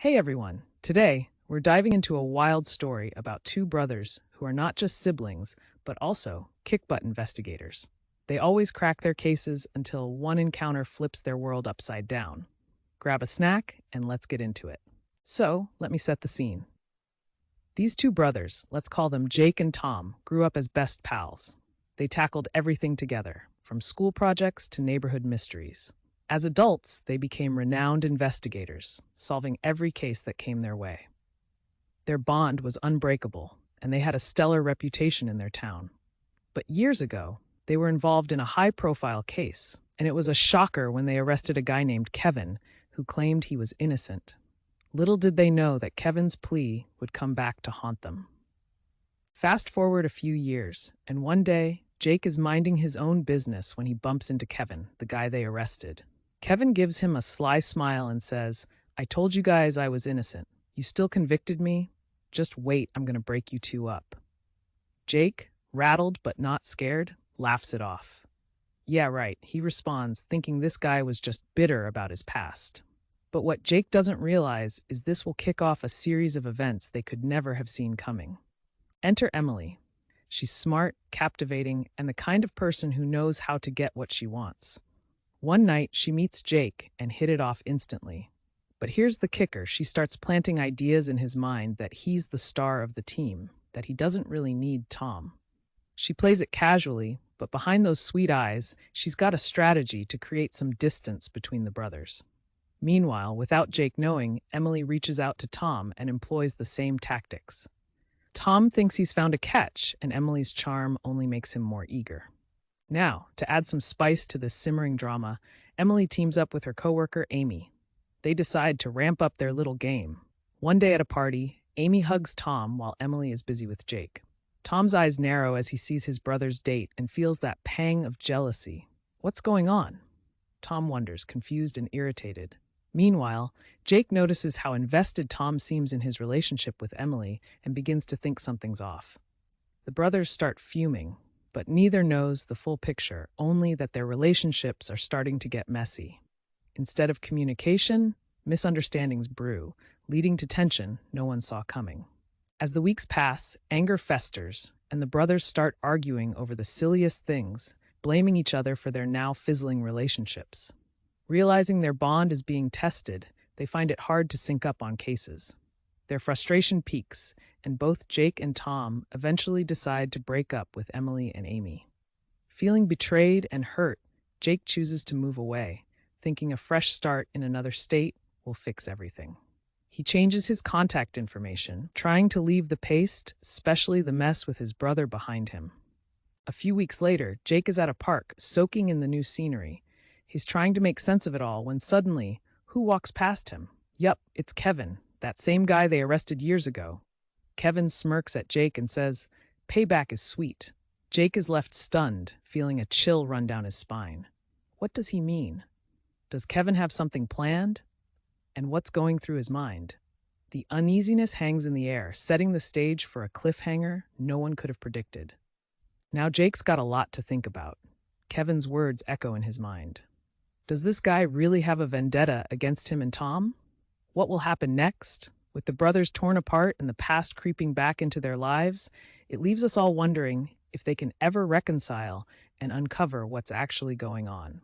Hey everyone! Today, we're diving into a wild story about two brothers who are not just siblings, but also kick butt investigators. They always crack their cases until one encounter flips their world upside down. Grab a snack and let's get into it. So, let me set the scene. These two brothers, let's call them Jake and Tom, grew up as best pals. They tackled everything together, from school projects to neighborhood mysteries. As adults, they became renowned investigators, solving every case that came their way. Their bond was unbreakable, and they had a stellar reputation in their town. But years ago, they were involved in a high-profile case, and it was a shocker when they arrested a guy named Kevin, who claimed he was innocent. Little did they know that Kevin's plea would come back to haunt them. Fast forward a few years, and one day, Jake is minding his own business when he bumps into Kevin, the guy they arrested. Kevin gives him a sly smile and says, "I told you guys I was innocent. You still convicted me? Just wait, I'm going to break you two up." Jake, rattled but not scared, laughs it off. "Yeah, right," he responds, thinking this guy was just bitter about his past. But what Jake doesn't realize is this will kick off a series of events they could never have seen coming. Enter Emily. She's smart, captivating, and the kind of person who knows how to get what she wants. One night, she meets Jake and hit it off instantly. But here's the kicker: she starts planting ideas in his mind that he's the star of the team, that he doesn't really need Tom. She plays it casually, but behind those sweet eyes, she's got a strategy to create some distance between the brothers. Meanwhile, without Jake knowing, Emily reaches out to Tom and employs the same tactics. Tom thinks he's found a catch, and Emily's charm only makes him more eager. Now, to add some spice to this simmering drama, Emily teams up with her coworker Amy. They decide to ramp up their little game. One day at a party, Amy hugs Tom while Emily is busy with Jake. Tom's eyes narrow as he sees his brother's date and feels that pang of jealousy. What's going on? Tom wonders, confused and irritated. Meanwhile, Jake notices how invested Tom seems in his relationship with Emily and begins to think something's off. The brothers start fuming, but neither knows the full picture, only that their relationships are starting to get messy. Instead of communication, misunderstandings brew, leading to tension no one saw coming. As the weeks pass, anger festers, and the brothers start arguing over the silliest things, blaming each other for their now fizzling relationships. Realizing their bond is being tested, they find it hard to sync up on cases. Their frustration peaks, and both Jake and Tom eventually decide to break up with Emily and Amy. Feeling betrayed and hurt, Jake chooses to move away, thinking a fresh start in another state will fix everything. He changes his contact information, trying to leave the paste, especially the mess with his brother, behind him. A few weeks later, Jake is at a park, soaking in the new scenery. He's trying to make sense of it all when suddenly, who walks past him? Yup, it's Kevin, that same guy they arrested years ago. Kevin smirks at Jake and says, "Payback is sweet." Jake is left stunned, feeling a chill run down his spine. What does he mean? Does Kevin have something planned? And what's going through his mind? The uneasiness hangs in the air, setting the stage for a cliffhanger no one could have predicted. Now Jake's got a lot to think about. Kevin's words echo in his mind. Does this guy really have a vendetta against him and Tom? What will happen next? With the brothers torn apart and the past creeping back into their lives, it leaves us all wondering if they can ever reconcile and uncover what's actually going on.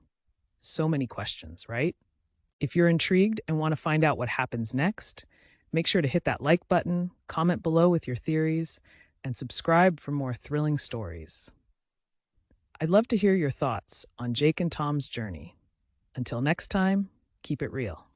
So many questions, right? If you're intrigued and want to find out what happens next, make sure to hit that like button, comment below with your theories, and subscribe for more thrilling stories. I'd love to hear your thoughts on Jake and Tom's journey. Until next time, keep it real.